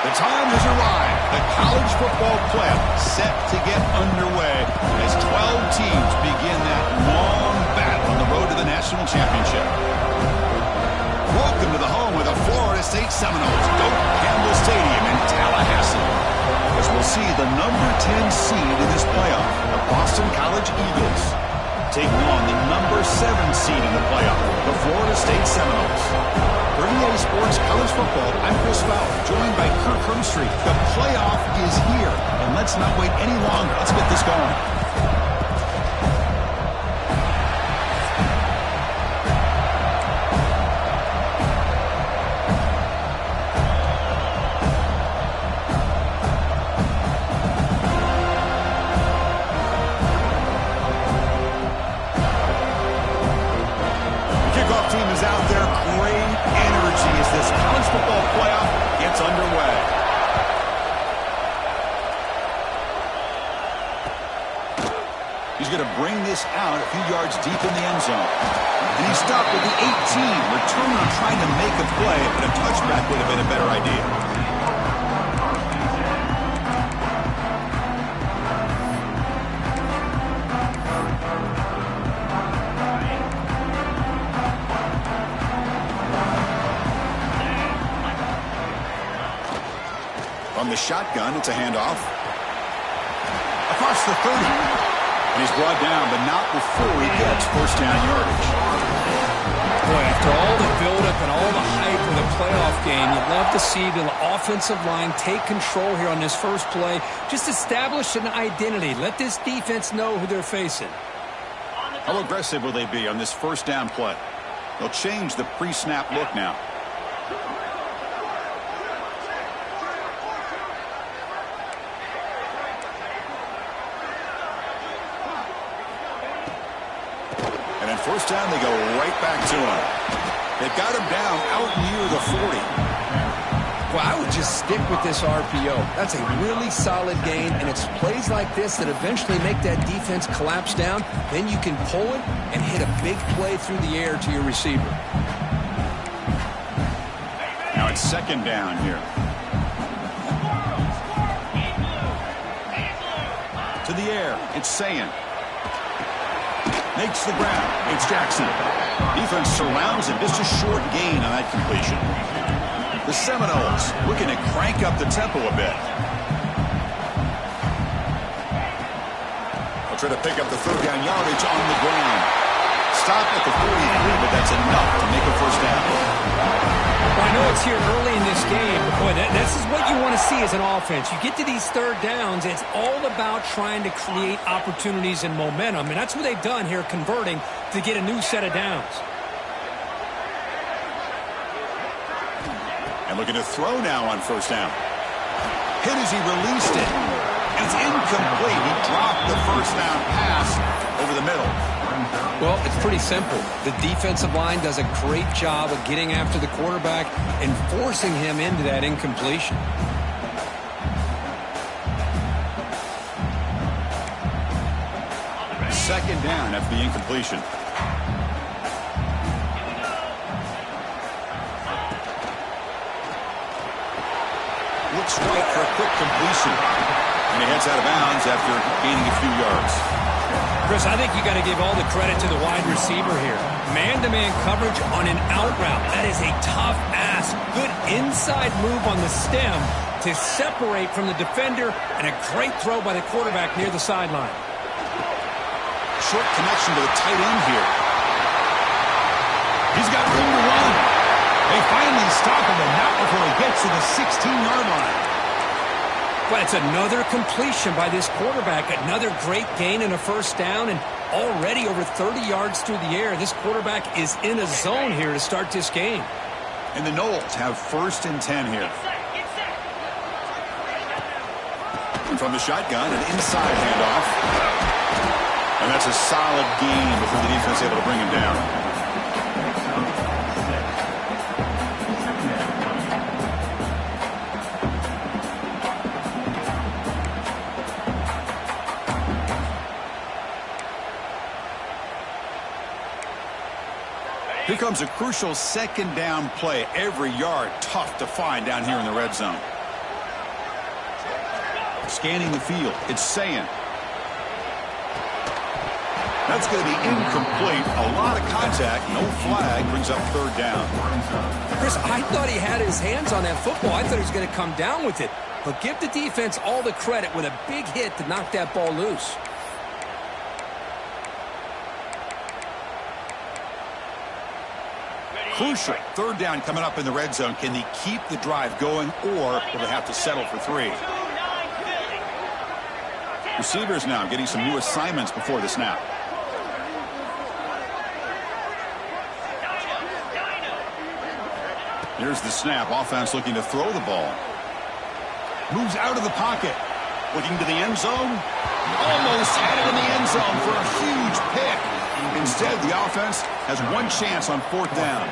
The time has arrived. The college football playoff set to get underway as 12 teams begin that long battle on the road to the national championship. Welcome to the home of the Florida State Seminoles, Doak Campbell Stadium in Tallahassee, as we'll see the number 10 seed in this playoff, the Boston College Eagles, taking on the number 7 seed in the playoff, the Florida State Seminoles. For EA Sports College Football, I'm Chris Fowler, joined by Kirk Hermstreet. The playoff is here, and let's not wait any longer. Let's get this going. He's going to bring this out a few yards deep in the end zone. And he stopped at the 18. Returner trying to make a play, but a touchback would have been a better idea. From the shotgun, it's a handoff. Across the 30. And he's brought down, but not before he gets first down yardage. Boy, after all the buildup and all the hype of the playoff game, you'd love to see the offensive line take control here on this first play. Just establish an identity. Let this defense know who they're facing. How aggressive will they be on this first down play? They'll change the pre-snap look now. First down, they go right back to him. They've got him down out near the 40. Well, I would just stick with this RPO. That's a really solid gain, and it's plays like this that eventually make that defense collapse down. Then you can pull it and hit a big play through the air to your receiver. Now it's second down here. To the air, it's Sayin. Makes the ground. It's Jackson. Defense surrounds him. Just a short gain on that completion. The Seminoles looking to crank up the tempo a bit. They'll try to pick up the third down yardage on the ground. Stop at the 43, but that's enough to make a first down. Well, I know it's here early in this game, but boy, this is what you want to see as an offense. You get to these third downs, it's all about trying to create opportunities and momentum, and that's what they've done here, converting to get a new set of downs. And looking to throw now on first down. Hit as he released it. And it's incomplete. He dropped the first down pass over the middle. Well, it's pretty simple. The defensive line does a great job of getting after the quarterback and forcing him into that incompletion. Second down after the incompletion. Looks right for a quick completion. And he heads out of bounds after gaining a few yards. Chris, I think you got to give all the credit to the wide receiver here. Man-to-man coverage on an out route. That is a tough ask. Good inside move on the stem to separate from the defender, and a great throw by the quarterback near the sideline. Short connection to the tight end here. He's got room to run. They finally stop him, and not before he gets to the 16-yard line. But it's another completion by this quarterback. Another great gain in a first down, and already over 30 yards through the air. This quarterback is in a zone here to start this game. And the Noles have first and 10 here. And from the shotgun, an inside handoff. And that's a solid gain before the defense able to bring him down. Here comes a crucial second down play. Every yard tough to find down here in the red zone. Scanning the field. It's saying. That's going to be incomplete. A lot of contact. No flag. Brings up third down. Chris, I thought he had his hands on that football. I thought he was going to come down with it. But give the defense all the credit with a big hit to knock that ball loose. Crucial. Third down coming up in the red zone. Can they keep the drive going, or will they have to settle for 3? Receivers now getting some new assignments before the snap. Here's the snap. Offense looking to throw the ball. Moves out of the pocket. Looking to the end zone. Almost had it in the end zone for a huge pick. Instead, the offense has one chance on fourth down.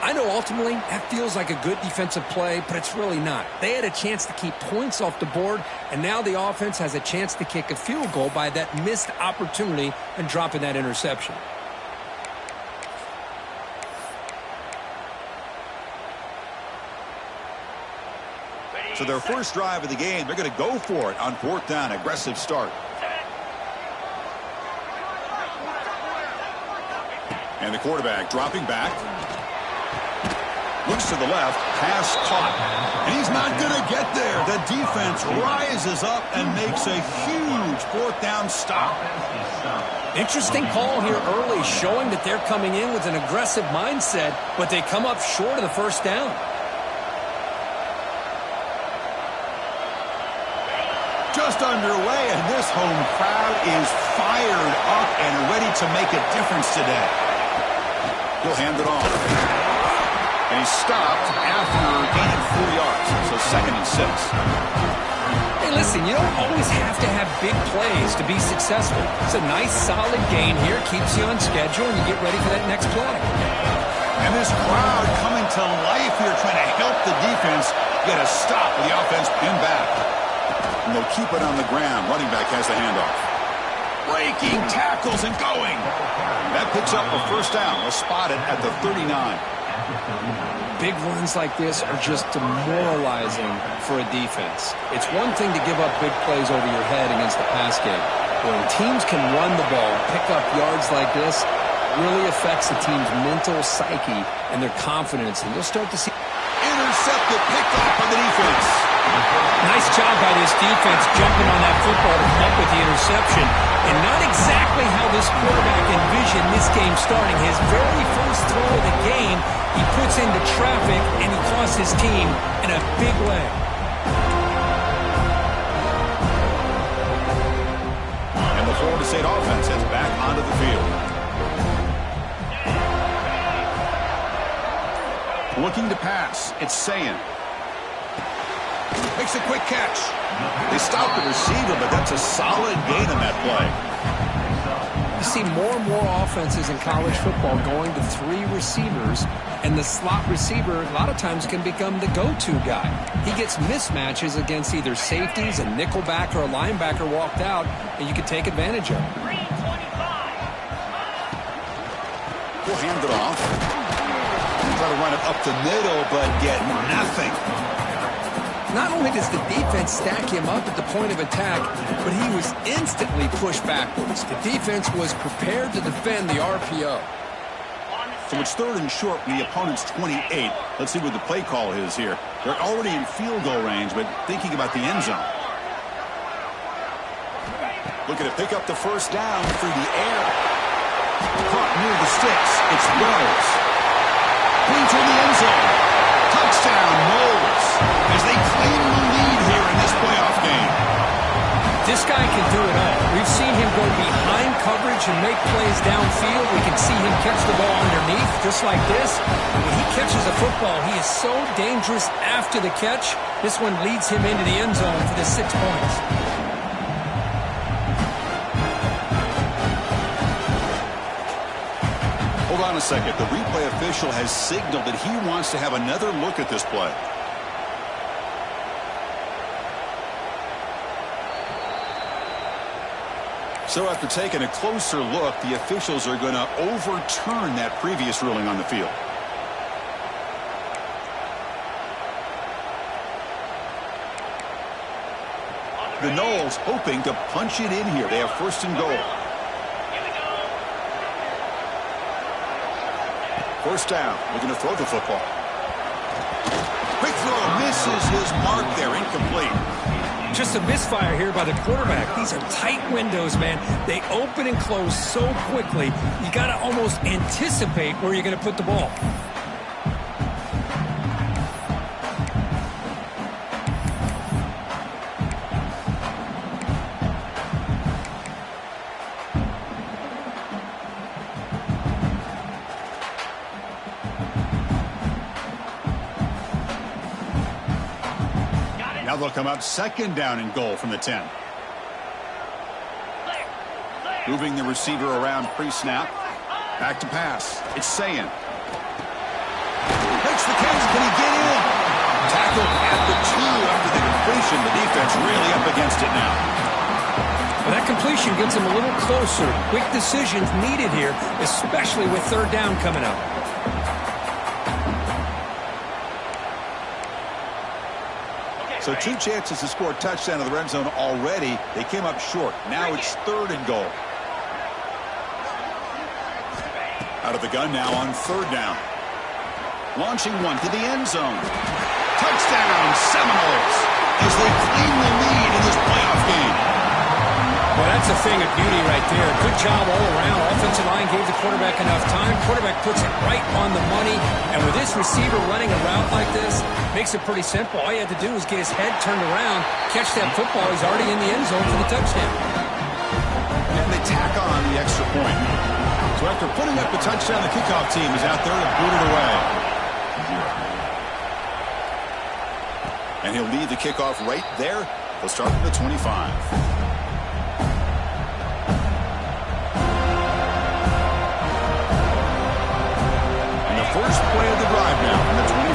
I know ultimately that feels like a good defensive play, but it's really not. They had a chance to keep points off the board, and now the offense has a chance to kick a field goal by that missed opportunity and dropping that interception. So their first drive of the game, they're going to go for it on fourth down. Aggressive start. And the quarterback dropping back. Looks to the left. Pass caught. And he's not going to get there. The defense rises up and makes a huge fourth down stop. Interesting call here early, showing that they're coming in with an aggressive mindset, but they come up short of the first down. Just underway, and this home crowd is fired up and ready to make a difference today. He'll hand it off. And he's stopped after gaining 4 yards. So 2nd and 6. Hey, listen, you don't always have to have big plays to be successful. It's a nice, solid gain here. Keeps you on schedule, and you get ready for that next play. And this crowd coming to life here, trying to help the defense get a stop with the offense pinned back. And they'll keep it on the ground. Running back has the handoff. Breaking tackles and going. That picks up a first down. They'll spot it at the 39. Big runs like this are just demoralizing for a defense. It's one thing to give up big plays over your head against the pass game. When teams can run the ball, pick up yards like this, it really affects the team's mental psyche and their confidence. And you'll start to see... Intercepted, picked off by the defense. Nice job by this defense jumping on that football to come up with the interception. And not exactly how this quarterback envisioned this game starting. His very first throw of the game, he puts into traffic, and he costs his team in a big way. And the Florida State offense heads back onto the field. Looking to pass. It's Sayin. Makes a quick catch. They stop the receiver, but that's a solid gain on that play. You see more and more offenses in college football going to 3 receivers, and the slot receiver a lot of times can become the go-to guy. He gets mismatches against either safeties, a nickelback, or a linebacker walked out, and you can take advantage of it. We'll hand it off. Try to run it up the middle, but get nothing. Not only does the defense stack him up at the point of attack, but he was instantly pushed backwards. The defense was prepared to defend the RPO. So it's 3rd and short from the opponent's 28. Let's see what the play call is here. They're already in field goal range, but thinking about the end zone. Looking to pick up the first down through the air. Caught near the sticks. It's Wells. Clean toward the end zone. Touchdown, Knowles, as they claim the lead here in this playoff game. This guy can do it all. We've seen him go behind coverage and make plays downfield. We can see him catch the ball underneath, just like this. When he catches a football, he is so dangerous after the catch. This one leads him into the end zone for the 6 points. Hold on a second. The replay official has signaled that he wants to have another look at this play. So after taking a closer look, the officials are going to overturn that previous ruling on the field. The Noles hoping to punch it in here. They have first and goal. First down. Looking to throw the football. Quick throw. Misses his mark there. Incomplete. Just a misfire here by the quarterback. These are tight windows, man. They open and close so quickly. You got to almost anticipate where you're going to put the ball. Now they'll come up second down and goal from the 10. Moving the receiver around pre-snap. Back to pass. It's Sayin. Makes the catch. Can he get in? Tackle at the 2 after the completion. The defense really up against it now. Well, that completion gets him a little closer. Quick decisions needed here, especially with third down coming up. So 2 chances to score a touchdown in the red zone already. They came up short. Now it's third and goal. Out of the gun now on third down. Launching one to the end zone. Touchdown, Seminoles, as they claim the lead in this playoff game. Well, that's a thing of beauty right there. Good job all around. Offensive line gave the quarterback enough time. Quarterback puts it right on the money. And with this receiver running a route like this, makes it pretty simple. All you had to do was get his head turned around, catch that football. He's already in the end zone for the touchdown. And they tack on the extra point. So after putting up the touchdown, the kickoff team is out there to boot it away. And he'll lead the kickoff right there. They'll start from the 25. First play of the drive now from the 25.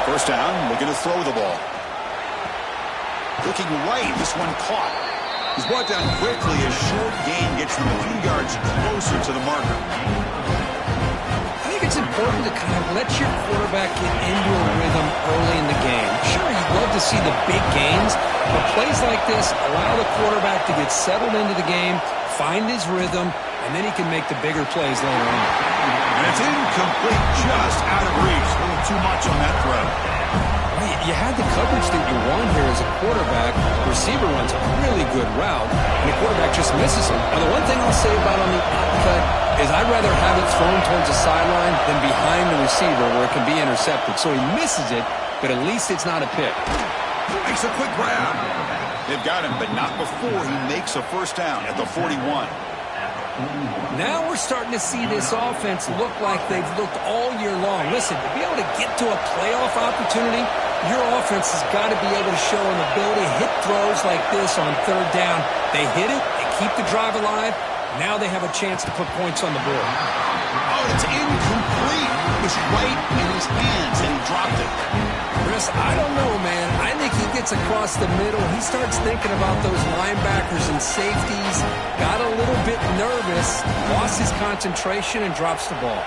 First down, looking to throw the ball. Looking right, this one caught. He's brought down quickly. A short gain gets them a few yards closer to the marker. I think it's important to kind of let your quarterback get into a rhythm early in the game. Sure, you'd love to see the big gains, but plays like this allow the quarterback to get settled into the game, find his rhythm, and then he can make the bigger plays later on. And it's incomplete, just out of reach. A little too much on that throw. You had the coverage that you want here as a quarterback. The receiver runs a really good route, and the quarterback just misses him. Now, the one thing I'll say about on the outcut is I'd rather have it thrown towards the sideline than behind the receiver where it can be intercepted. So he misses it, but at least it's not a pick. Makes a quick grab. They've got him, but not before he makes a first down at the 41. Now we're starting to see this offense look like they've looked all year long. Listen, to be able to get to a playoff opportunity, your offense has got to be able to show an ability to hit throws like this on third down. They hit it, they keep the drive alive. Now they have a chance to put points on the board. Oh, it's incomplete. It was right in his hands, and he dropped it. Chris, I don't know, man. I think he gets across the middle. He starts thinking about those linebackers and safeties. Got a little bit nervous, lost his concentration, and drops the ball.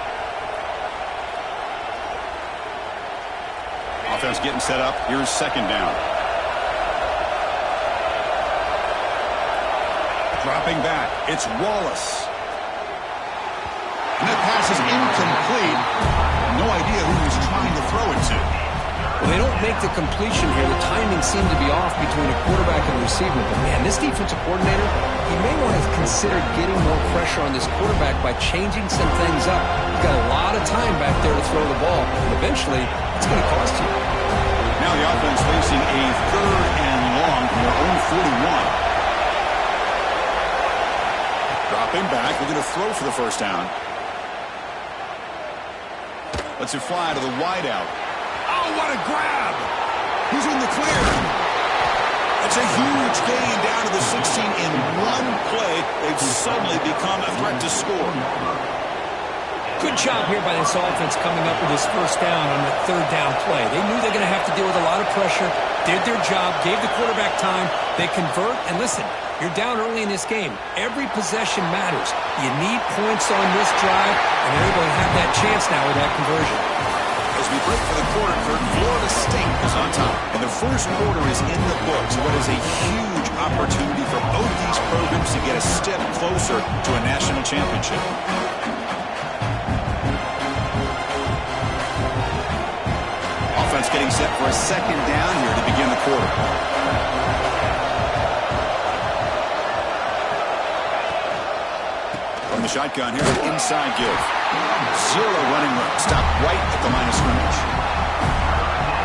Offense getting set up. Here's second down. Dropping back. It's Wallace. And that pass is incomplete. No idea who he's trying to throw it to. Well, they don't make the completion here. The timing seemed to be off between a quarterback and a receiver. But, man, this defensive coordinator, he may want to consider getting more pressure on this quarterback by changing some things up. He's got a lot of time back there to throw the ball. And eventually, it's going to cost you. Now the offense facing a third and long from their own 41. Dropping back. We're going to throw for the first down. Lets it fly to the wideout. Oh, what a grab! He's in the clear. That's a huge gain down to the 16 in one play. They've suddenly become a threat to score. Good job here by this offense coming up with this first down on the third down play. They knew they're going to have to deal with a lot of pressure, did their job, gave the quarterback time. They convert, and listen, you're down early in this game. Every possession matters. You need points on this drive, and they're able to have that chance now with that conversion. As as we break for the quarter, Florida State is on top. And the first quarter is in the books. What is a huge opportunity for both these programs to get a step closer to a national championship. Offense getting set for a second down here to begin the quarter. From the shotgun, here's an inside give. Zero running room. Stop right at the line of scrimmage.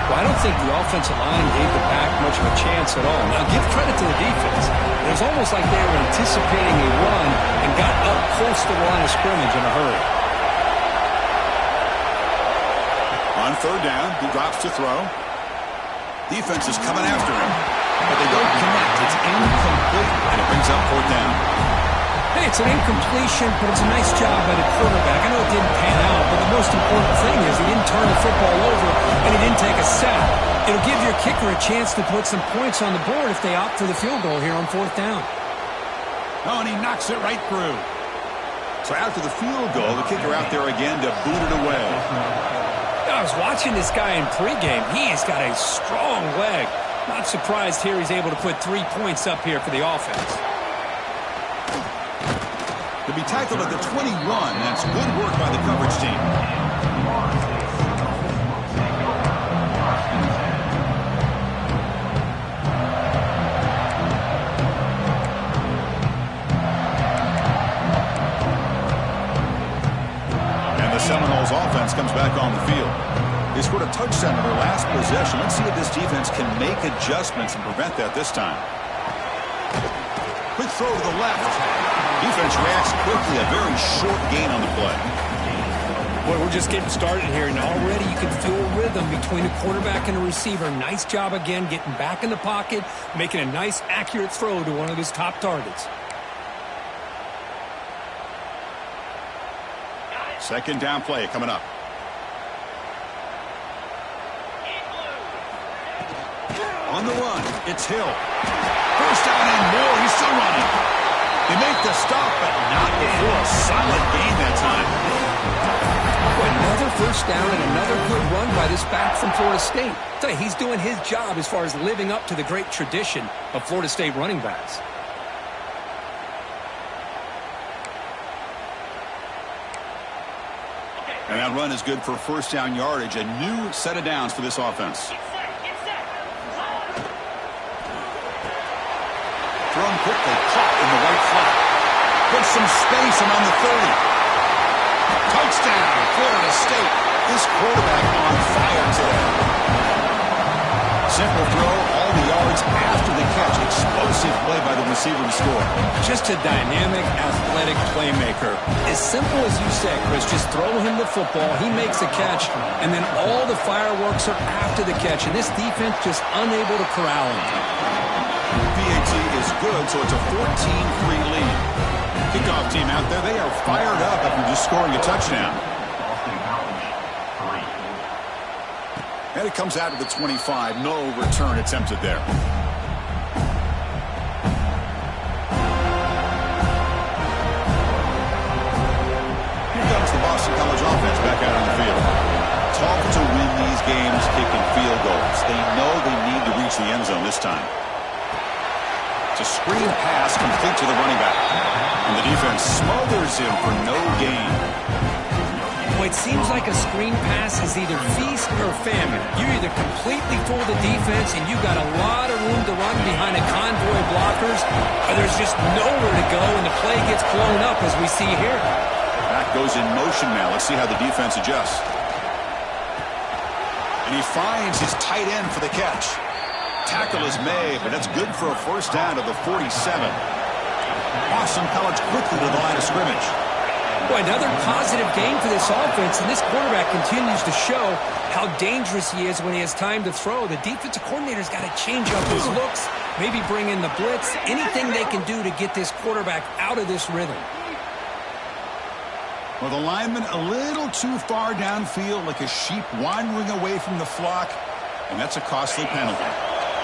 Well, I don't think the offensive line gave the back much of a chance at all. Now, give credit to the defense. It was almost like they were anticipating a run and got up close to the line of scrimmage in a hurry. On third down, he drops to throw. Defense is coming after him, but they don't connect. It's incomplete, and it brings up fourth down. Hey, it's an incompletion, but it's a nice job by the quarterback. I know it didn't pan out, but the most important thing is he didn't turn the football over, and he didn't take a sack. It'll give your kicker a chance to put some points on the board if they opt for the field goal here on fourth down. Oh, and he knocks it right through. So after the field goal, the kicker out there again to boot it away. I was watching this guy in pregame. He's got a strong leg. Not surprised here he's able to put 3 points up here for the offense. To be tackled at the 21, that's good work by the coverage team. And the Seminoles offense comes back on the field. They scored a touchdown in their last possession. Let's see if this defense can make adjustments and prevent that this time. Quick throw to the left. Defense reacts quickly. A very short gain on the play. Boy, we're just getting started here, and already you can feel a rhythm between a quarterback and a receiver. Nice job again getting back in the pocket, making a nice, accurate throw to one of his top targets. Second down play coming up. On the run, it's Hill. First down and more. He's still running. They make the stop, but not before a solid gain that time. Another first down and another good run by this back from Florida State. I tell you, he's doing his job as far as living up to the great tradition of Florida State running backs. And that run is good for first down yardage. A new set of downs for this offense. Thrown quickly, caught in the right flat. Put some space around the 30. Touchdown, Florida State. This quarterback on fire today. Simple throw, all the yards after the catch. Explosive play by the receiver to score. Just a dynamic, athletic playmaker. As simple as you said, Chris, just throw him the football, he makes a catch, and then all the fireworks are after the catch, and this defense just unable to corral him. PAT is good, so it's a 14-3 lead. Kickoff team out there, they are fired up after just scoring a touchdown. And it comes out to the 25. No return attempted there. Here comes the Boston College offense back out on the field. Tough to win these games kicking field goals. They know they need to reach the end zone this time. It's a screen pass complete to the running back. And the defense smothers him for no gain. Well, it seems like a screen pass is either feast or famine. You either completely fool the defense and you got a lot of room to run behind a convoy of blockers, or there's just nowhere to go and the play gets blown up as we see here. Back goes in motion now. Let's see how the defense adjusts. And he finds his tight end for the catch. Tackle is made, but that's good for a first down to the 47. Boston College quickly to the line of scrimmage. Boy, another positive game for this offense, and this quarterback continues to show how dangerous he is when he has time to throw. The defensive coordinator's got to change up his looks, maybe bring in the blitz, anything they can do to get this quarterback out of this rhythm. Well, the lineman a little too far downfield, like a sheep wandering away from the flock, and that's a costly penalty.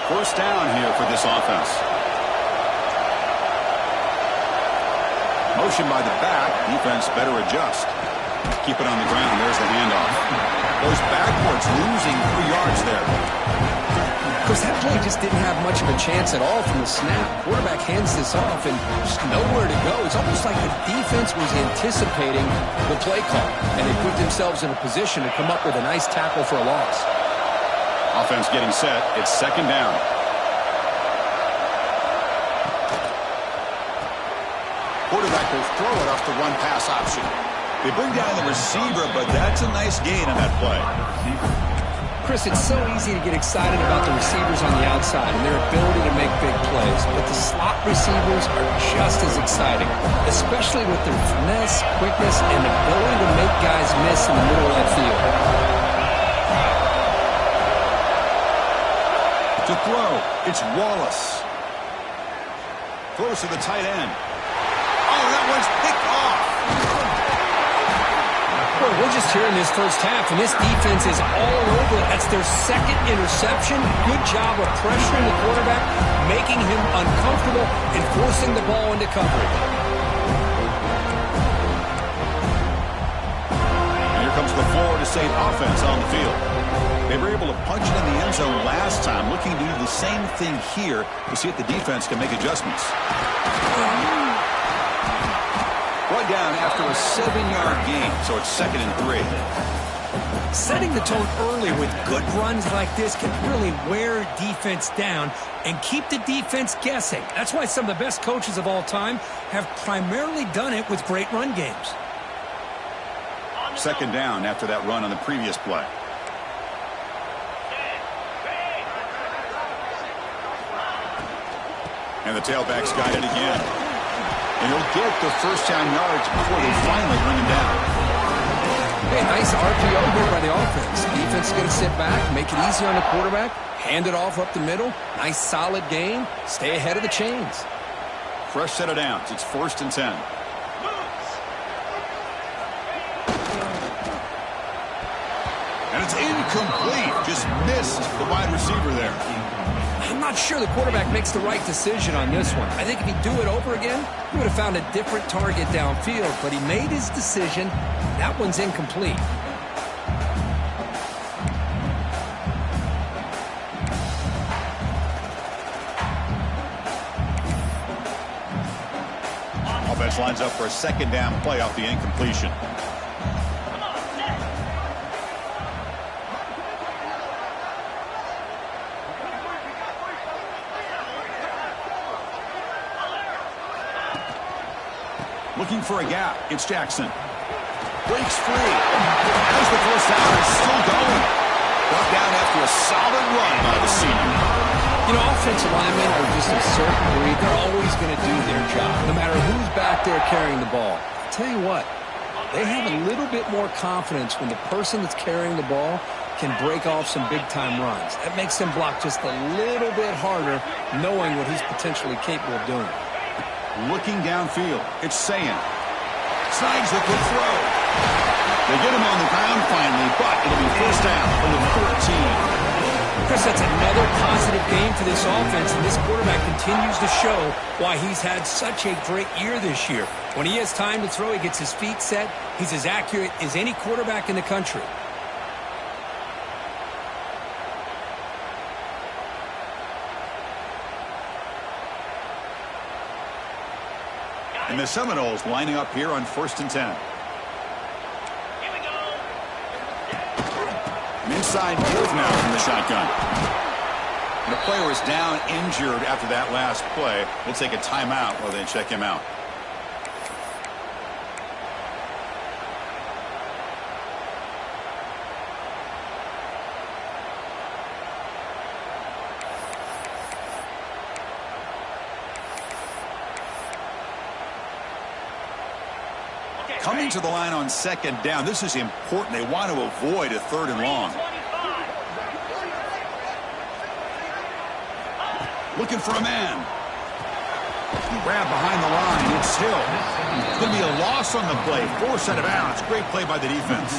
First down here for this offense. Motion by the back. Defense better adjust. Keep it on the ground. There's the handoff. Goes backward yards, losing 3 yards there. Because that play just didn't have much of a chance at all from the snap. Quarterback hands this off and just nowhere to go. It's almost like the defense was anticipating the play call, and they put themselves in a position to come up with a nice tackle for a loss. Offense getting set. It's second down. Quarterback will throw it off the run-pass option. They bring down the receiver, but that's a nice gain on that play. Chris, it's so easy to get excited about the receivers on the outside and their ability to make big plays, but the slot receivers are just as exciting, especially with their finesse, quickness, and ability to make guys miss in the middle of that field. To throw, it's Wallace. Throws to the tight end. Oh, that one's picked off. Boy, we're just here in this first half, and this defense is all over it. That's their second interception. Good job of pressuring the quarterback, making him uncomfortable, and forcing the ball into coverage. And here comes the Florida State offense on the field. They were able to punch it in the end zone last time, looking to do the same thing here to see if the defense can make adjustments. Brought down after a 7-yard gain, so it's 2nd and 3. Setting the tone early with good runs like this can really wear defense down and keep the defense guessing. That's why some of the best coaches of all time have primarily done it with great run games. 2nd down after that run on the previous play. And the tailback's got it again. And he'll get the first down yards before they finally bring him down. Hey, nice RPO here by the offense. Defense is going to sit back, make it easy on the quarterback, hand it off up the middle. Nice solid gain. Stay ahead of the chains. Fresh set of downs. It's 1st and 10. And it's incomplete. Just missed the wide receiver there. I'm not sure the quarterback makes the right decision on this one. I think if he'd do it over again, he would have found a different target downfield, but he made his decision. That one's incomplete. Offense lines up for a 2nd down play off the incompletion. Looking for a gap. It's Jackson. Breaks free. Has the first down and still going. Brought down after a solid run by the senior. You know, offensive linemen are just a certain breed. They're always going to do their job, no matter who's back there carrying the ball. I'll tell you what, they have a little bit more confidence when the person that's carrying the ball can break off some big-time runs. That makes them block just a little bit harder, knowing what he's potentially capable of doing. Looking downfield. It's Sayan. Snags the good throw. They get him on the ground finally, but it'll be first down from the 14. Chris, that's another positive game for this offense, and this quarterback continues to show why he's had such a great year this year. When he has time to throw, he gets his feet set. He's as accurate as any quarterback in the country. And the Seminoles lining up here on 1st and 10. Here we go. An inside give now from the shotgun. And the player is down injured after that last play. We'll take a timeout while they check him out. Coming to the line on 2nd down. This is important. They want to avoid a 3rd and long. Looking for a man. Grab behind the line. It's Hill. It's going to be a loss on the play. Force out of bounds. Great play by the defense.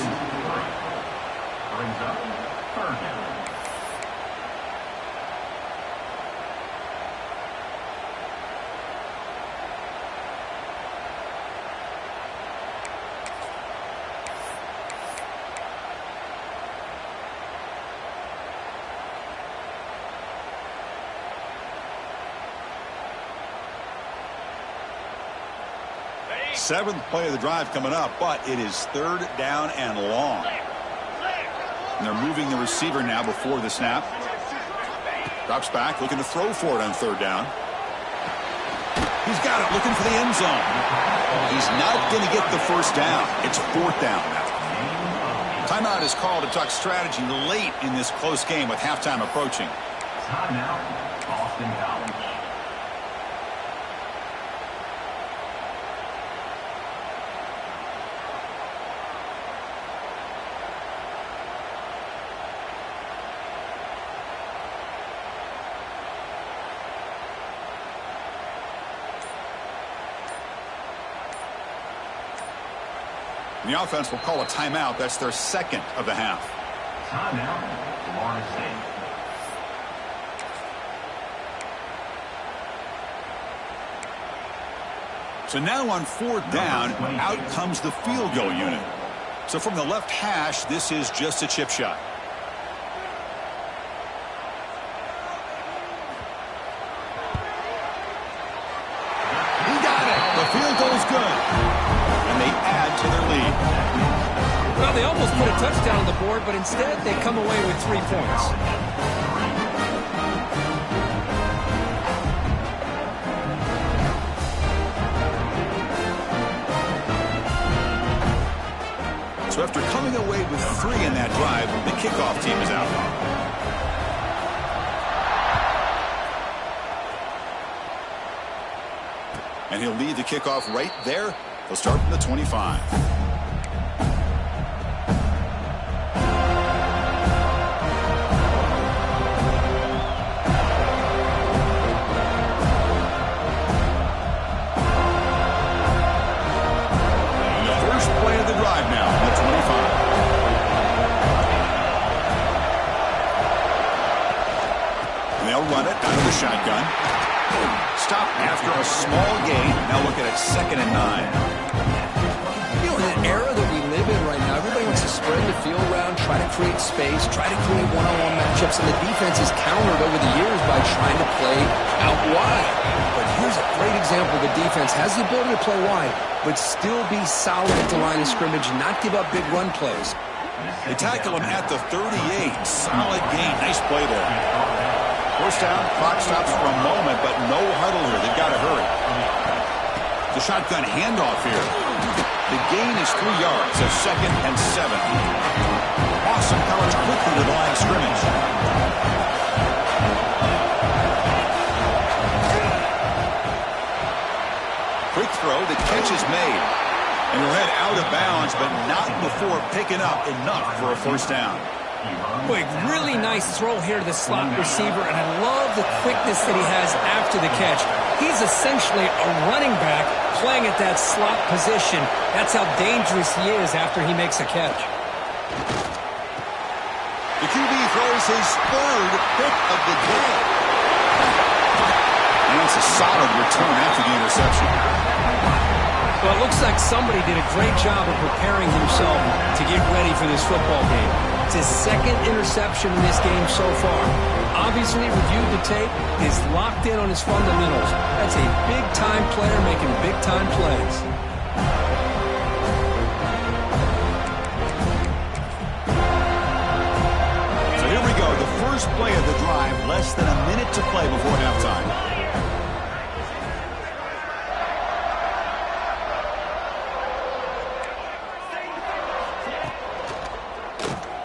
Seventh play of the drive coming up, but it is third down and long. And they're moving the receiver now before the snap. Drops back, looking to throw for it on third down. He's got it, looking for the end zone. He's not going to get the first down. It's fourth down now. Timeout is called to talk strategy late in this close game with halftime approaching. Timeout, Boston College. The offense will call a timeout. That's their second of the half. Timeout, Florida State. So now on fourth down, out comes the field goal unit. So from the left hash, this is just a chip shot. He got it. The field goal is good. And they add to their lead. Well, they almost put a touchdown on the board, but instead they come away with 3 points. So after coming away with 3 in that drive, the kickoff team is out. And he'll lead the kickoff right there. They'll start from the 25. Shotgun. Stop after a small gain. Now look at it, 2nd and 9. You know, in an era that we live in right now, everybody wants to spread the field around, try to create space, try to create one-on-one matchups, and the defense is countered over the years by trying to play out wide. But here's a great example. The defense has the ability to play wide, but still be solid at the line of scrimmage, not give up big run plays. They tackle him at the 38. Solid gain. Nice play there. First down, clock stops for a moment, but no huddle here. They've got to hurry. The shotgun handoff here. The gain is 3 yards, so 2nd and 7. Awesome coverage quickly to the line of scrimmage. Quick throw, the catch is made. And he'll head out of bounds, but not before picking up enough for a first down. Boy, really nice throw here to the slot receiver, and I love the quickness that he has after the catch. He's essentially a running back playing at that slot position. That's how dangerous he is after he makes a catch. The QB throws his 3rd pick of the day. And it's a solid return after the interception. Well, it looks like somebody did a great job of preparing himself to get ready for this football game. It's his 2nd interception in this game so far. Obviously reviewed the tape, is locked in on his fundamentals. That's a big-time player making big-time plays. So here we go, the first play of the drive, less than a minute to play before halftime.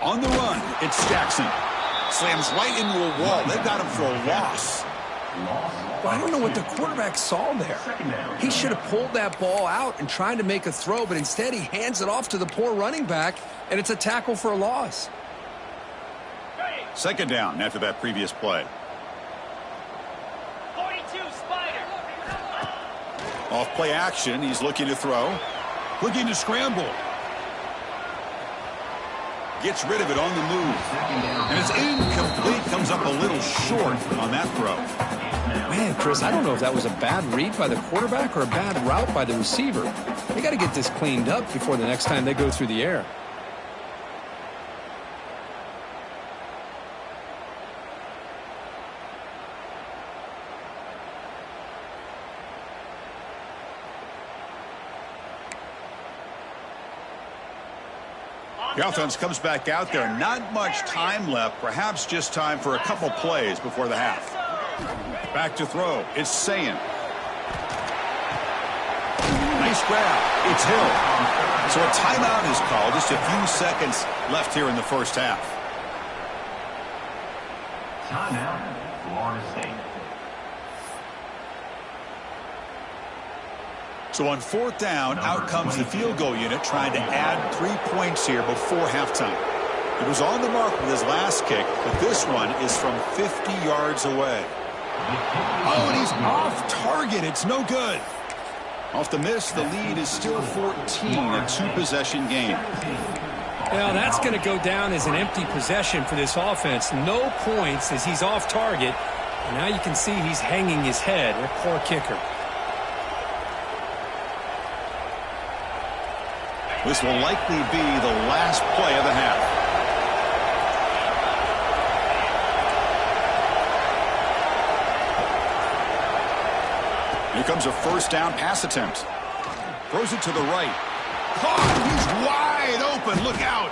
On the run, it's Jackson. Slams right into a wall. They've got him for a loss. Well, I don't know what the quarterback saw there. He should have pulled that ball out and tried to make a throw, but instead he hands it off to the poor running back, and it's a tackle for a loss. 2nd down after that previous play. 42 Spider. Off play action, he's looking to throw. Looking to scramble. Gets rid of it on the move. And it's incomplete. Comes up a little short on that throw. Man, Chris, I don't know if that was a bad read by the quarterback or a bad route by the receiver. They got to get this cleaned up before the next time they go through the air. The offense comes back out there. Not much time left. Perhaps just time for a couple plays before the half. Back to throw. It's Sayin. Nice grab. It's Hill. So a timeout is called. Just a few seconds left here in the first half. Timeout, Florida State. So on fourth down, out comes the field goal unit trying to add 3 points here before halftime. He was on the mark with his last kick, but this one is from 50 yards away. Oh, and he's off target. It's no good. Off the miss, the lead is still 14, a two-possession game. Well, that's going to go down as an empty possession for this offense. No points as he's off target. And now you can see he's hanging his head. A poor kicker. This will likely be the last play of the half. Here comes a first down pass attempt. Throws it to the right. Caught! He's wide open. Look out!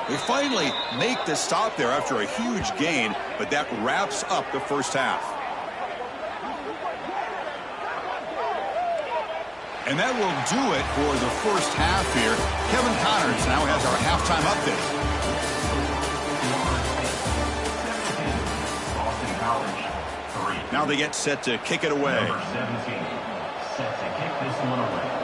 They finally make the stop there after a huge gain, but that wraps up the first half. And that will do it for the first half here. Kevin Connors now has our halftime update. Boston College, 3. Now they get set to kick it away. Number 17, set to kick this one away.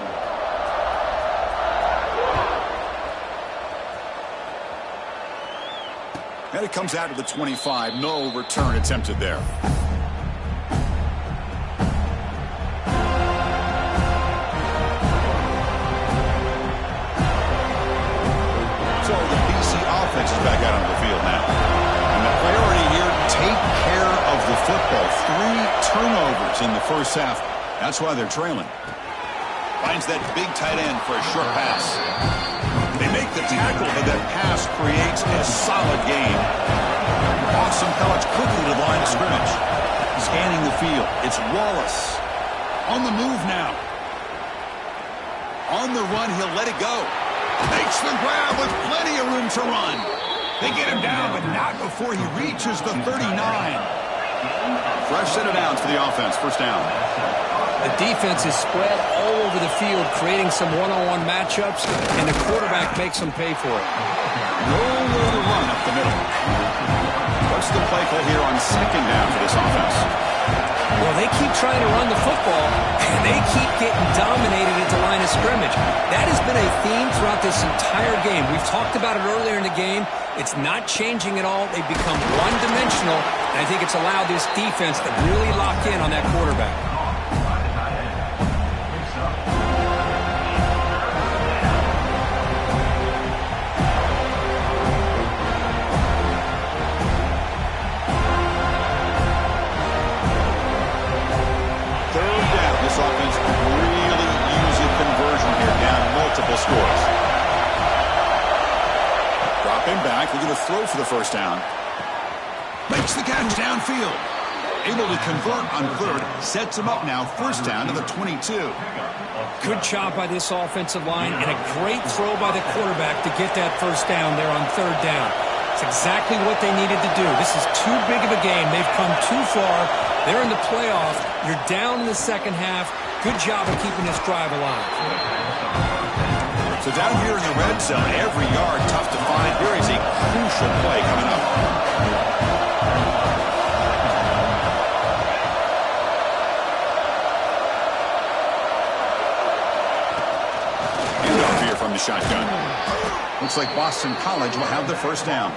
And it comes out to the 25. No return attempted there. So the BC offense is back out on the field now. And the priority here, take care of the football. 3 turnovers in the first half. That's why they're trailing. Finds that big tight end for a short pass. They make the tackle, but that pass creates a solid gain. Boston College quickly to the line of scrimmage. Scanning the field. It's Wallace. On the move now. On the run, he'll let it go. Makes the grab with plenty of room to run. They get him down, but not before he reaches the 39. Fresh set of downs for the offense. First down. The defense is spread all over the field, creating some one-on-one matchups, and the quarterback makes them pay for it. Nowhere to run up the middle. What's the play call here on second down for this offense? Well, they keep trying to run the football, and they keep getting dominated at the line of scrimmage. That has been a theme throughout this entire game. We've talked about it earlier in the game. It's not changing at all. They've become one-dimensional, and I think it's allowed this defense to really lock in on that quarterback. Offense really using conversion here, down multiple scores. Dropping back, looking to throw for the first down. Makes the catch downfield. Able to convert on third, sets him up now, first down to the 22. Good job by this offensive line, and a great throw by the quarterback to get that first down there on third down. It's exactly what they needed to do. This is too big of a game. They've come too far. They're in the playoff. You're down in the second half. Good job of keeping this drive alive. So down here in the red zone, every yard tough to find. Here is a crucial play coming up. End off here from the shotgun. Looks like Boston College will have the first down.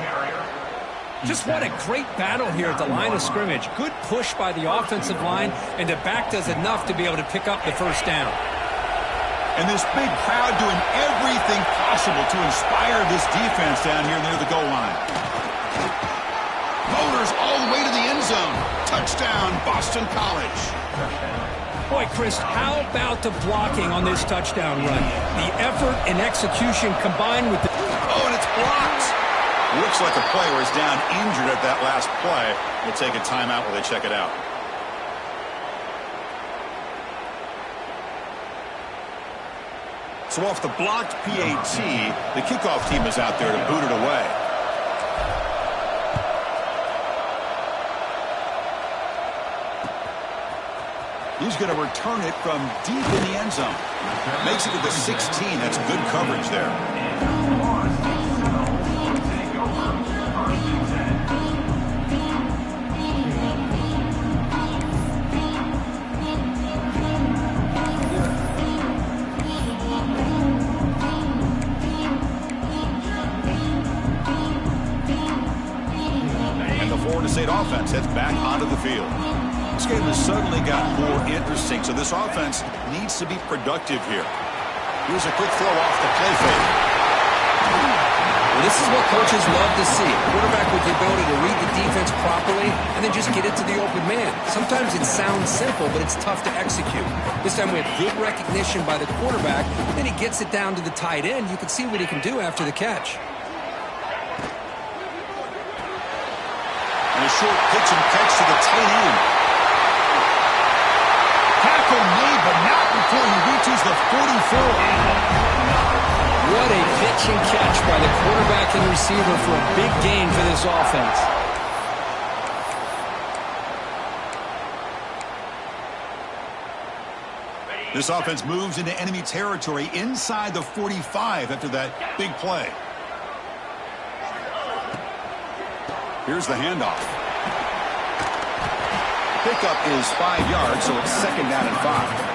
Just what a great battle here at the line of scrimmage. Good push by the offensive line, and the back does enough to be able to pick up the first down. And this big crowd doing everything possible to inspire this defense down here near the goal line. Motors all the way to the end zone. Touchdown, Boston College. Boy, Chris, how about the blocking on this touchdown run? The effort and execution combined with the... Oh, and it's blocked. Looks like a player is down injured at that last play. We'll take a timeout while they check it out. So off the blocked PAT, the kickoff team is out there to boot it away. He's going to return it from deep in the end zone. Makes it to the 16. That's good coverage there. And the Florida State offense heads back onto the field. This game has suddenly got more interesting, so this offense needs to be productive here. Here's a quick throw off the play fake. Well, this is what coaches love to see. A quarterback with the ability to read the defense properly and then just get it to the open man. Sometimes it sounds simple, but it's tough to execute. This time we have good recognition by the quarterback, and then he gets it down to the tight end. You can see what he can do after the catch. And a short pitch and catch to the tight end. Tackle made, but not before he reaches the 44. What a pitch and catch by the quarterback and receiver for a big gain for this offense. This offense moves into enemy territory inside the 45 after that big play. Here's the handoff. Pickup is 5 yards, so it's second down and 5.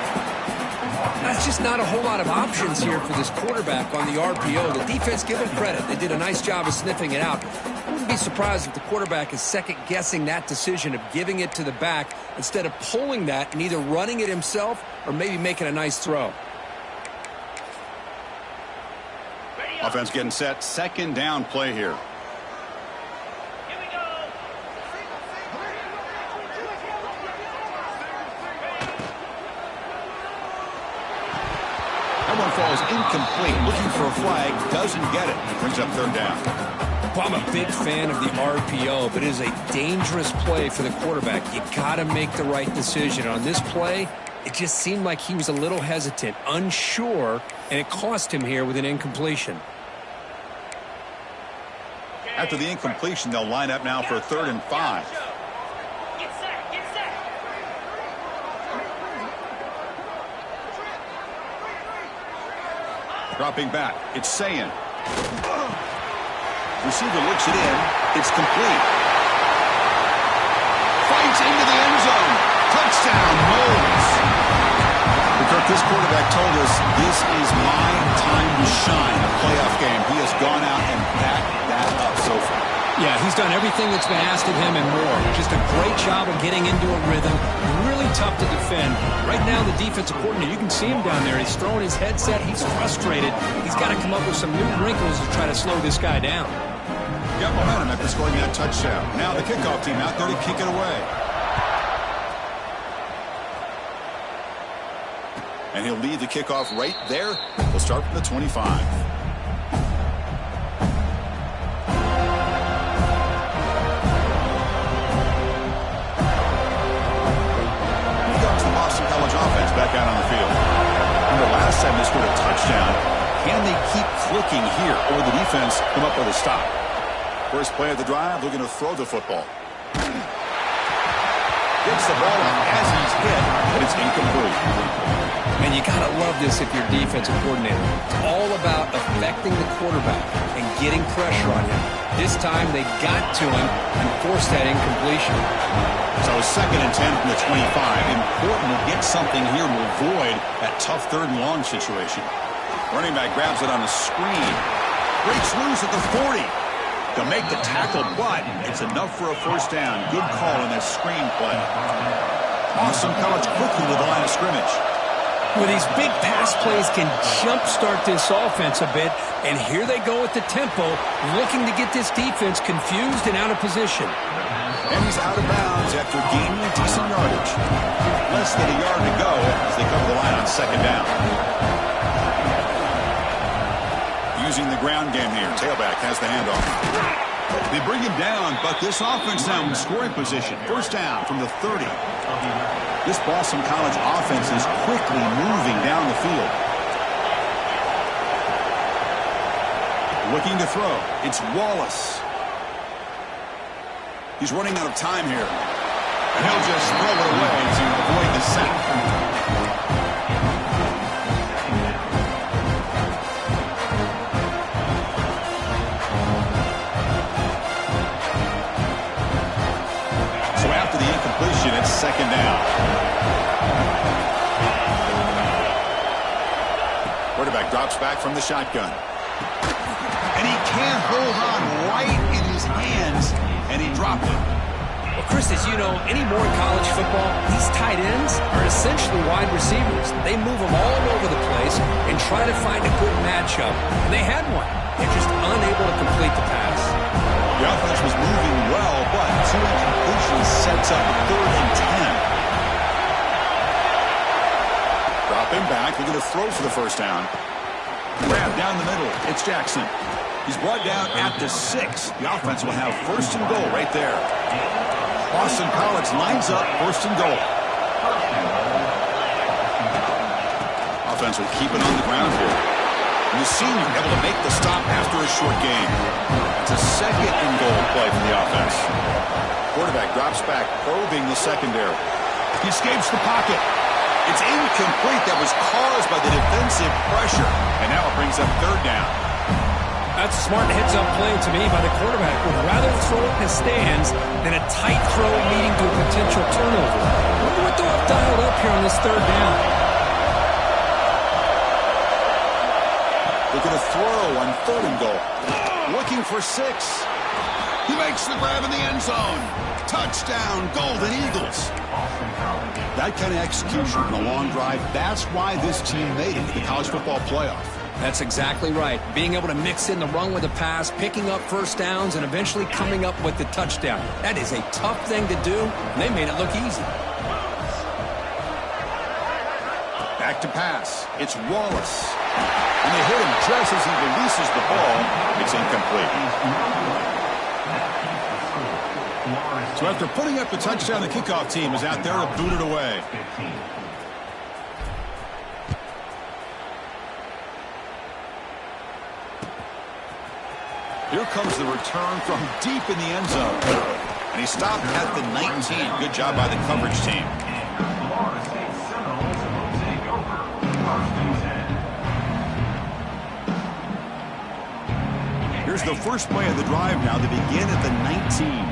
That's just not a whole lot of options here for this quarterback on the RPO. The defense, give them credit. They did a nice job of sniffing it out. I wouldn't be surprised if the quarterback is second-guessing that decision of giving it to the back instead of pulling that and either running it himself or maybe making a nice throw. Offense getting set. Second down play here. Falls incomplete, looking for a flag, doesn't get it. Brings up third down. Well, I'm a big fan of the RPO, but it is a dangerous play for the quarterback. You got to make the right decision. On this play, it just seemed like he was a little hesitant, unsure, and it cost him here with an incompletion. After the incompletion, they'll line up now for a 3rd and 5. Dropping back, it's Sayin. Receiver looks it in. It's complete. Fights into the end zone. Touchdown, Knowles. This quarterback told us this is my time to shine. A playoff game. He has gone out and backed that up so far. Yeah, he's done everything that's been asked of him and more. Just a great job of getting into a rhythm. Really tough to defend. Right now, the defensive coordinator, you can see him down there. He's throwing his headset. He's frustrated. He's got to come up with some new wrinkles to try to slow this guy down. Got momentum after scoring that touchdown. Now the kickoff team out there to kick it away. And he'll lead the kickoff right there. We'll start from the 25. Offense back out on the field. Remember last time they scored a touchdown. Can they keep clicking here, or the defense come up with a stop? First play of the drive, looking to throw the football. Gets the ball up as he's hit, but it's incomplete. And you gotta love this if you're defensive coordinator. It's all about affecting the quarterback and getting pressure on him. This time they got to him and forced that incompletion. So 2nd and 10 from the 25. Important to get something here to avoid that tough 3rd and long situation. Running back grabs it on a screen. Breaks loose at the 40 to make the tackle, but it's enough for a first down. Good call in that screen play. Awesome College quickly to the line of scrimmage. Well, these big pass plays can jumpstart this offense a bit, and here they go at the tempo, looking to get this defense confused and out of position. And he's out of bounds after gaining decent yardage. Less than a yard to go as they cover the line on 2nd down. Using the ground game here. Tailback has the handoff. They bring him down, but this offense now in scoring position. First down from the 30. This Boston College offense is quickly moving down the field. Looking to throw. It's Wallace. He's running out of time here. And he'll just throw it away to avoid the sack. So after the incompletion, it's second down. Quarterback drops back from the shotgun. And he can't hold on right in his hands, and he dropped it. Well, Chris, as you know, anymore in college football, these tight ends are essentially wide receivers. They move them all over the place and try to find a good matchup. And they had one. They're just unable to complete the pass. The offense was moving well, but two incompletions sets up 3rd and 10. Dropping back, they're going to throw for the first down. Grab down the middle. It's Jackson. He's brought down at the 6. The offense will have 1st and goal right there. Boston College lines up 1st and goal. Offense will keep it on the ground here. And the senior able to make the stop after a short gain. It's a 2nd and goal play for the offense. Quarterback drops back, probing the secondary. He escapes the pocket. It's incomplete. That was caused by the defensive pressure. And now it brings up 3rd down. That's a smart heads-up play to me by the quarterback. Would rather throw it in the stands than a tight throw leading to a potential turnover. Wonder what they'll have dialed up here on this 3rd down. They're going to throw on 3rd and goal. Looking for 6. He makes the grab in the end zone. Touchdown, Golden Eagles. That kind of execution in a long drive, that's why this team made it to the college football playoff. That's exactly right. Being able to mix in the run with the pass, picking up first downs, and eventually coming up with the touchdown. That is a tough thing to do, and they made it look easy. Back to pass. It's Wallace. And they hit him just as he releases the ball. It's incomplete. So after putting up the touchdown, the kickoff team is out there to boot it away. Here comes the return from deep in the end zone. And he stopped at the 19. Good job by the coverage team. Here's the first play of the drive now. They begin at the 19.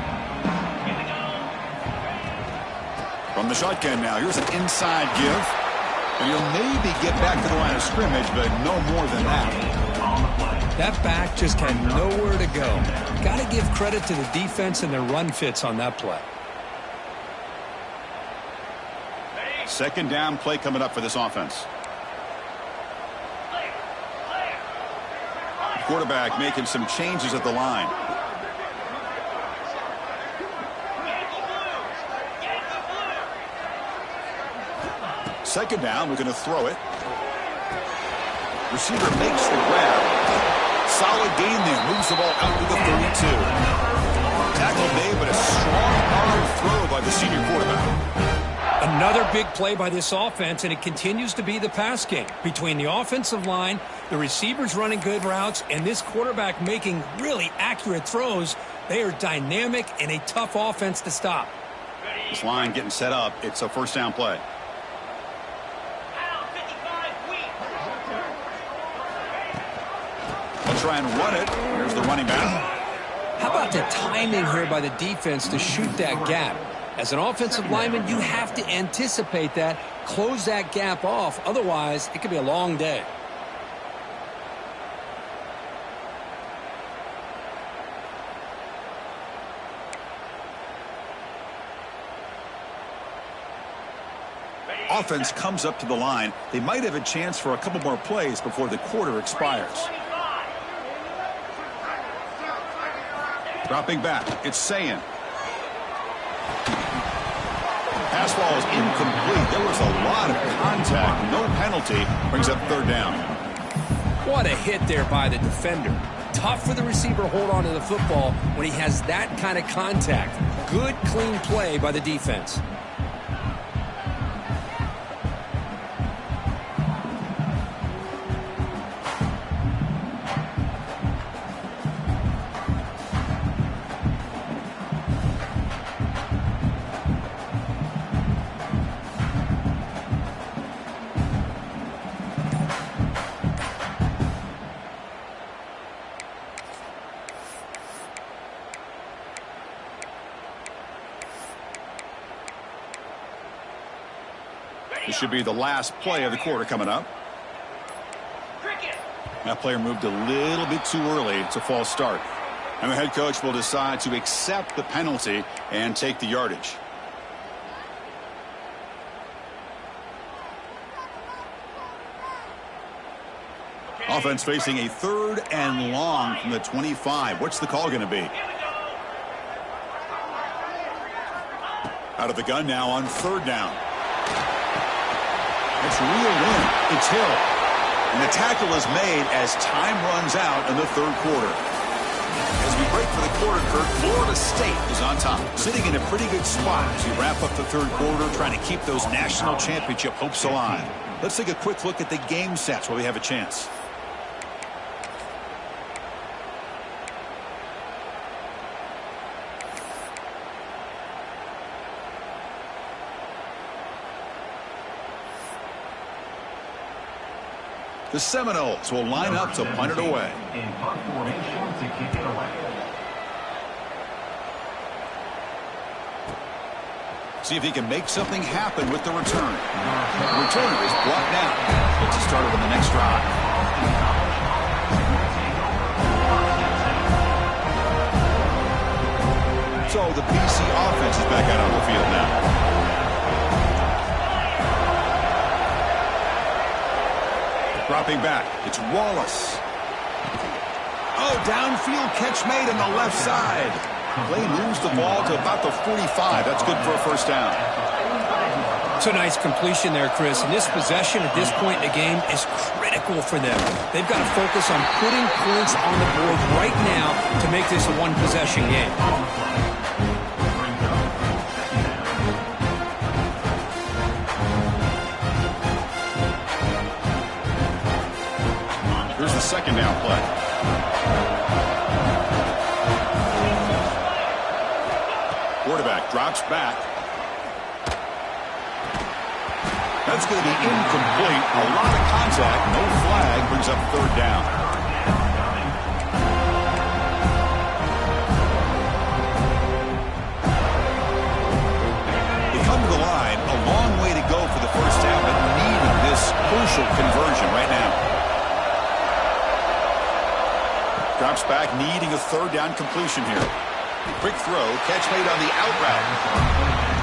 From the shotgun now, here's an inside give. And he'll maybe get back to the line of scrimmage, but no more than that. That back just had nowhere to go. Got to give credit to the defense and their run fits on that play. Second down play coming up for this offense. Quarterback making some changes at the line. Second down, we're going to throw it. Receiver makes the grab. Solid gain there. Moves the ball out to the 32. Tackle made, but a strong arm throw by the senior quarterback. Another big play by this offense, and it continues to be the pass game. Between the offensive line, the receivers running good routes, and this quarterback making really accurate throws, they are dynamic and a tough offense to stop. This line getting set up. It's a first down play. They'll try and run it. Here's the running back. How about the timing here by the defense to shoot that gap? As an offensive lineman, you have to anticipate that, close that gap off. Otherwise, it could be a long day. Offense comes up to the line. They might have a chance for a couple more plays before the quarter expires. Dropping back, it's Sayin. Pass ball is incomplete. There was a lot of contact. No penalty. Brings up third down. What a hit there by the defender. Tough for the receiver to hold on to the football when he has that kind of contact. Good, clean play by the defense. This should be the last play of the quarter coming up. That player moved a little bit too early. It's a false start. And the head coach will decide to accept the penalty and take the yardage. Offense facing a 3rd and long from the 25. What's the call going to be? Out of the gun now on 3rd down. It's reeled in. It's Hill. And the tackle is made as time runs out in the 3rd quarter. As we break for the quarter, Kurt, Florida State is on top, sitting in a pretty good spot as we wrap up the 3rd quarter, trying to keep those national championship hopes alive. Let's take a quick look at the game stats while we have a chance. The Seminoles will line up to punt it away. In punt formation to kick it away. See if he can make something happen with the return. The returner is brought down. Gets it started on the next drive. So the BC offense is back out on the field now. Dropping back, it's Wallace. Oh, downfield catch made on the left side. Play moves the ball to about the 45. That's good for a 1st down. It's a nice completion there, Chris. And this possession at this point in the game is critical for them. They've got to focus on putting points on the board right now to make this a one-possession game. Here's the 2nd down play. Quarterback drops back. That's going to be incomplete. A lot of contact. No flag. Brings up 3rd down. They come to the line. A long way to go for the 1st down, but needing this crucial conversion right now. Drops back, needing a 3rd down completion here. Quick throw, catch made on the out route.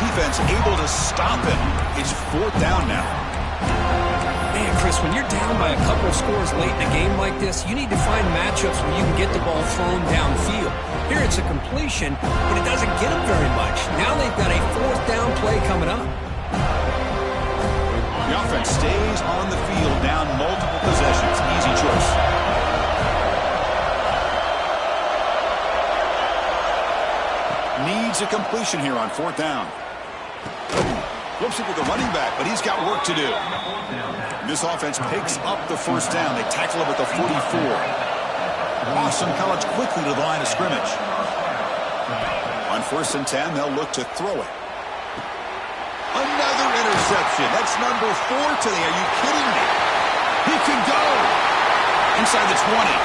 Defense able to stop it. It's 4th down now. Man, Chris, when you're down by a couple of scores late in a game like this, you need to find matchups where you can get the ball thrown downfield. Here it's a completion, but it doesn't get them very much. Now they've got a 4th down play coming up. The offense stays on the field, down multiple possessions. Easy choice. Needs a completion here on 4th down. Flips it to the running back, but he's got work to do. And this offense picks up the 1st down. They tackle him at the 44. Boston College quickly to the line of scrimmage. On 1st and 10, they'll look to throw it. Another interception. That's number 4 today. Are you kidding me? He can go. Inside the 20.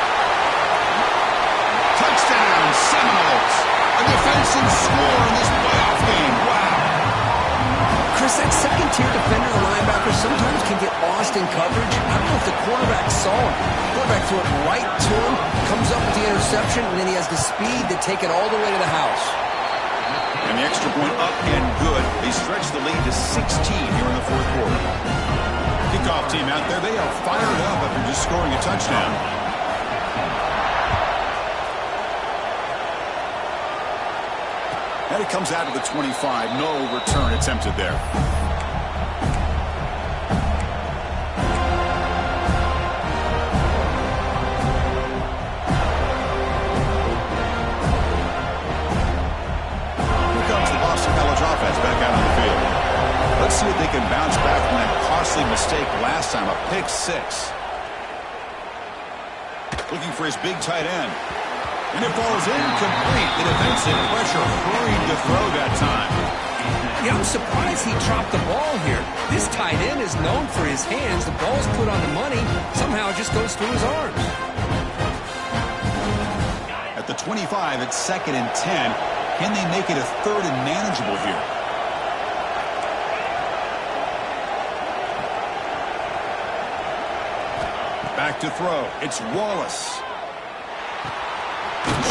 Touchdown, Seminoles. A defensive score in this playoff game. Wow. Chris, that 2nd-tier defender, the linebacker, sometimes can get lost in coverage. I don't know if the quarterback saw him. The quarterback threw it right to him, comes up with the interception, and then he has the speed to take it all the way to the house. And the extra point up and good. They stretch the lead to 16 here in the 4th quarter. Kickoff team out there, they are fired up after just scoring a touchdown. And it comes out of the 25. No return attempted there. Here comes the Boston College offense back out on the field. Let's see if they can bounce back from that costly mistake last time, a pick 6. Looking for his big tight end. And it falls incomplete. The defensive pressure hurried to throw that time. Yeah, I'm surprised he dropped the ball here. This tight end is known for his hands. The ball's put on the money. Somehow it just goes through his arms. At the 25, it's 2nd and 10. Can they make it a 3rd and manageable here? Back to throw. It's Wallace.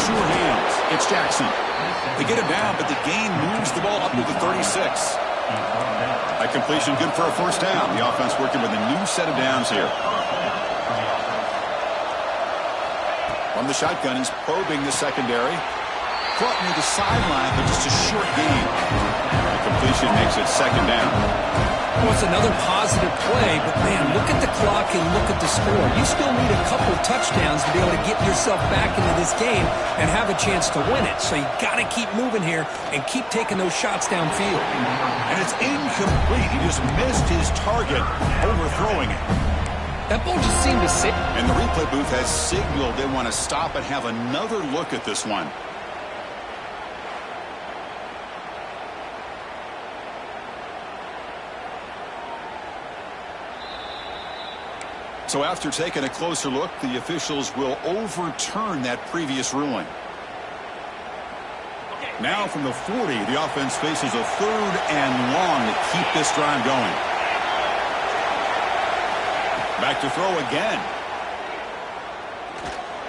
Sure hands. It's Jackson. They get him down, but the gain moves the ball up to the 36. That completion good for a first down. The offense working with a new set of downs here. From the shotgun, he's probing the secondary. Caught near the sideline, but just a short gain. The completion makes it second down. Well, it's another positive play, but man, look at the clock and look at the score. You still need a couple of touchdowns to be able to get yourself back into this game and have a chance to win it. So you got to keep moving here and keep taking those shots downfield. And it's incomplete. He just missed his target, overthrowing it. That ball just seemed to sit. And the replay booth has signaled they want to stop and have another look at this one. So after taking a closer look, the officials will overturn that previous ruling. Now from the 40, the offense faces a 3rd and long to keep this drive going. Back to throw again.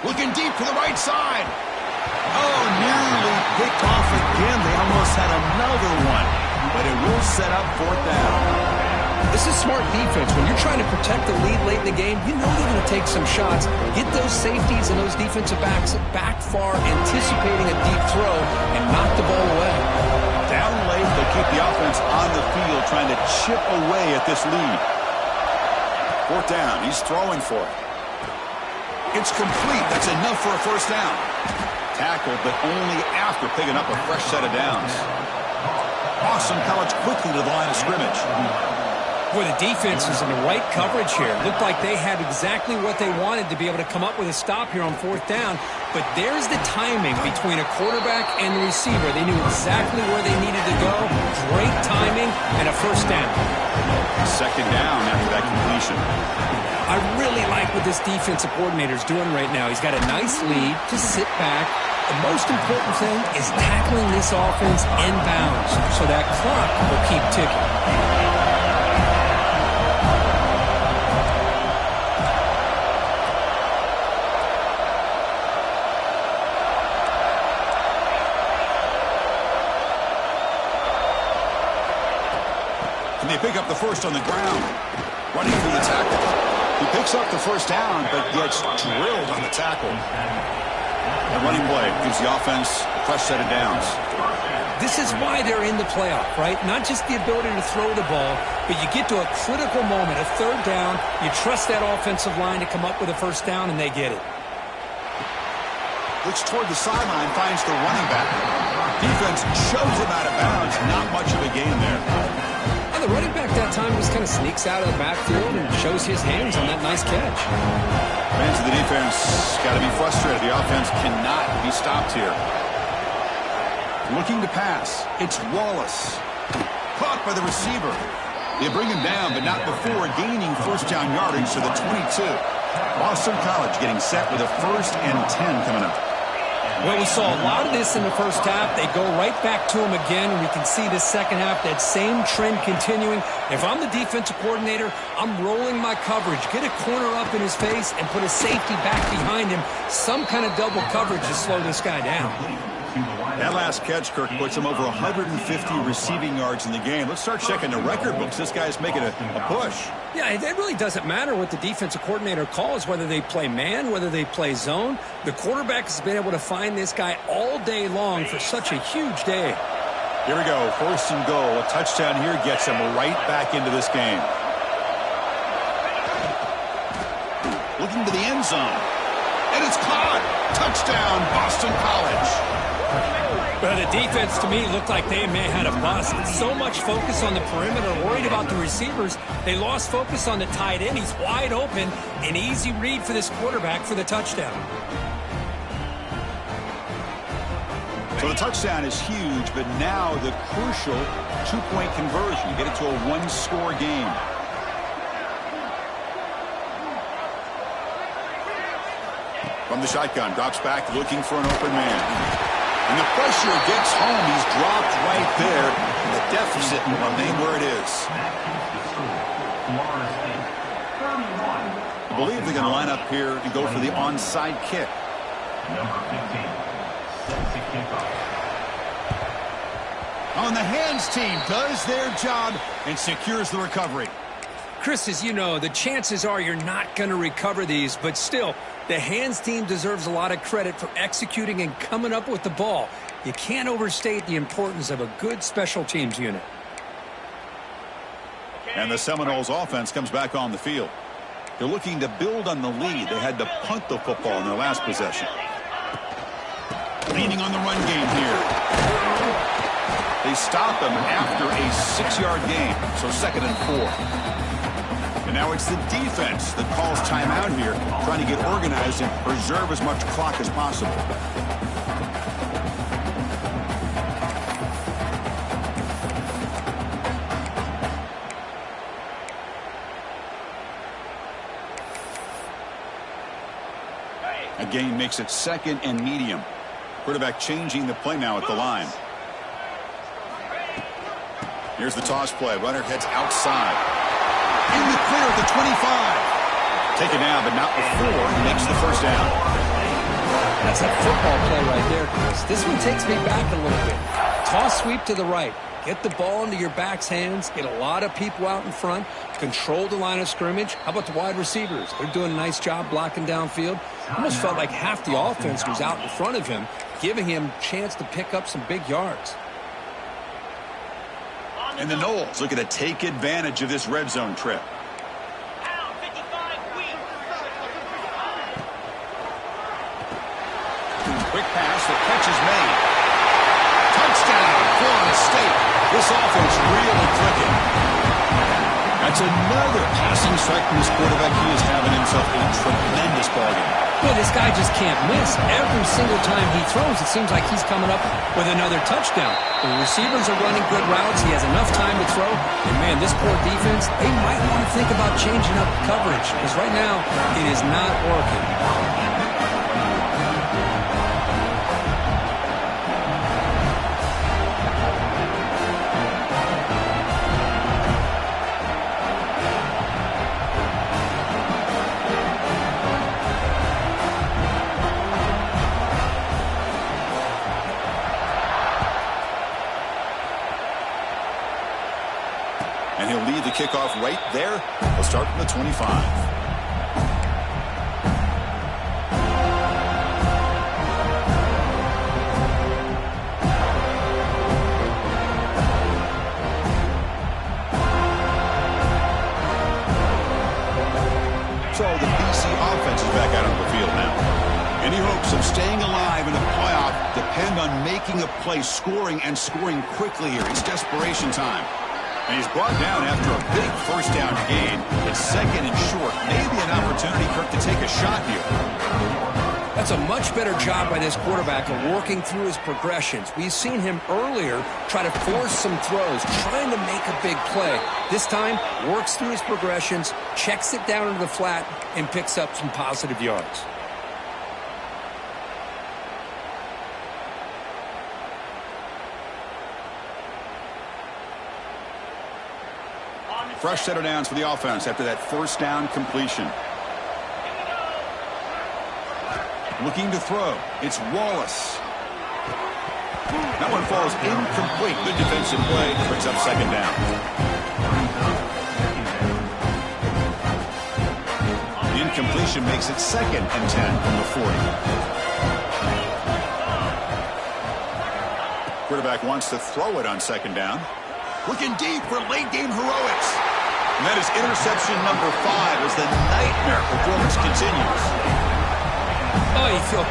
Looking deep to the right side. Oh, nearly picked off again. They almost had another one, but it will set up 4th down. This is smart defense. When you're trying to protect the lead late in the game, you know they're going to take some shots. Get those safeties and those defensive backs back far, anticipating a deep throw, and knock the ball away. Down late, they keep the offense on the field, trying to chip away at this lead. 4th down. He's throwing for it. It's complete. That's enough for a first down. Tackled, but only after picking up a fresh set of downs. Boston College quickly to the line of scrimmage. Boy, the defense is in the right coverage here. Looked like they had exactly what they wanted to be able to come up with a stop here on 4th down. But there's the timing between a quarterback and the receiver. They knew exactly where they needed to go. Great timing and a first down. Second down after that completion. I really like what this defensive coordinator is doing right now. He's got a nice lead. Just sit back. The most important thing is tackling this offense inbounds so that clock will keep ticking. And they pick up the first on the ground. Running through the tackle. He picks up the first down, but gets drilled on the tackle. A running play gives the offense a fresh set of downs. This is why they're in the playoff, right? Not just the ability to throw the ball, but you get to a critical moment, a 3rd down, you trust that offensive line to come up with a first down, and they get it. Looks toward the sideline, finds the running back. Defense shoves him out of bounds. Not much of a gain there. And the running back that time just kind of sneaks out of the backfield and shows his hands on that nice catch. Fans of the defense got to be frustrated. The offense cannot be stopped here. Looking to pass. It's Wallace. Caught by the receiver. They bring him down, but not before gaining first down yardage to the 22. Boston College getting set with a 1st and 10 coming up. Well, we saw a lot of this in the first half. They go right back to him again, and we can see the second half, that same trend continuing. If I'm the defensive coordinator, I'm rolling my coverage. Get a corner up in his face and put a safety back behind him. Some kind of double coverage to slow this guy down. That last catch, Kirk, puts him over 150 receiving yards in the game. Let's start checking the record books. This guy's making a push. Yeah, it really doesn't matter what the defensive coordinator calls, whether they play man, whether they play zone. The quarterback has been able to find this guy all day long for such a huge day. Here we go, 1st and goal. A touchdown here gets him right back into this game. Looking to the end zone. And it's caught. Touchdown, Boston College. But the defense, to me, looked like they may have had a bust. So much focus on the perimeter, worried about the receivers. They lost focus on the tight end. He's wide open. An easy read for this quarterback for the touchdown. So the touchdown is huge, but now the crucial 2-point conversion. Get it to a 1-score game. From the shotgun, drops back, looking for an open man. And the pressure gets home. He's dropped right there. The deficit will remain where it is. I believe they're going to line up here and go for the onside kick. Number 15 sets the kickoff. On the hands team does their job and secures the recovery. Chris, as you know, the chances are you're not going to recover these, but still, the hands team deserves a lot of credit for executing and coming up with the ball. You can't overstate the importance of a good special teams unit. And the Seminoles offense comes back on the field. They're looking to build on the lead. They had to punt the football in their last possession. Leaning on the run game here. They stop him after a 6-yard gain, so 2nd and 4. And now it's the defense that calls timeout here, trying to get organized and preserve as much clock as possible. A gain makes it 2nd and medium. Quarterback changing the play now at the line. Here's the toss play. Runner heads outside. In the clear at the 25. Taken down, but not before he makes the first down. That's a football play right there, Chris. This one takes me back a little bit. Toss sweep to the right. Get the ball into your back's hands. Get a lot of people out in front. Control the line of scrimmage. How about the wide receivers? They're doing a nice job blocking downfield. Almost felt like half the offense was out in front of him, giving him a chance to pick up some big yards. And the Noles looking to take advantage of this red zone trip. Quick pass, the catch is made. Touchdown, Florida State. This offense really clicking. That's another passing strike from this quarterback. He is having himself a tremendous ballgame. Well, this guy just can't miss. Every single time he throws, it seems like he's coming up with another touchdown. The receivers are running good routes. He has enough time to throw. And, man, this poor defense, they might want to think about changing up coverage because right now it is not working. And he'll lead the kickoff right there. He'll start from the 25. So the BC offense is back out on the field now. Any hopes of staying alive in the playoff depend on making a play, scoring, and scoring quickly here. It's desperation time. And he's brought down after a big first down gain. It's 2nd and short. Maybe an opportunity, Kirk, to take a shot here. That's a much better job by this quarterback of working through his progressions. We've seen him earlier try to force some throws, trying to make a big play. This time, works through his progressions, checks it down into the flat, and picks up some positive yards. Fresh set of downs for the offense after that first down completion. Looking to throw. It's Wallace. That one falls incomplete. Good defensive play. Brings up 2nd down. The incompletion makes it 2nd and 10 from the 40. Quarterback wants to throw it on 2nd down. Looking deep for late game heroics. And that is interception number 5 as the nightmare performance continues. Oh, you feel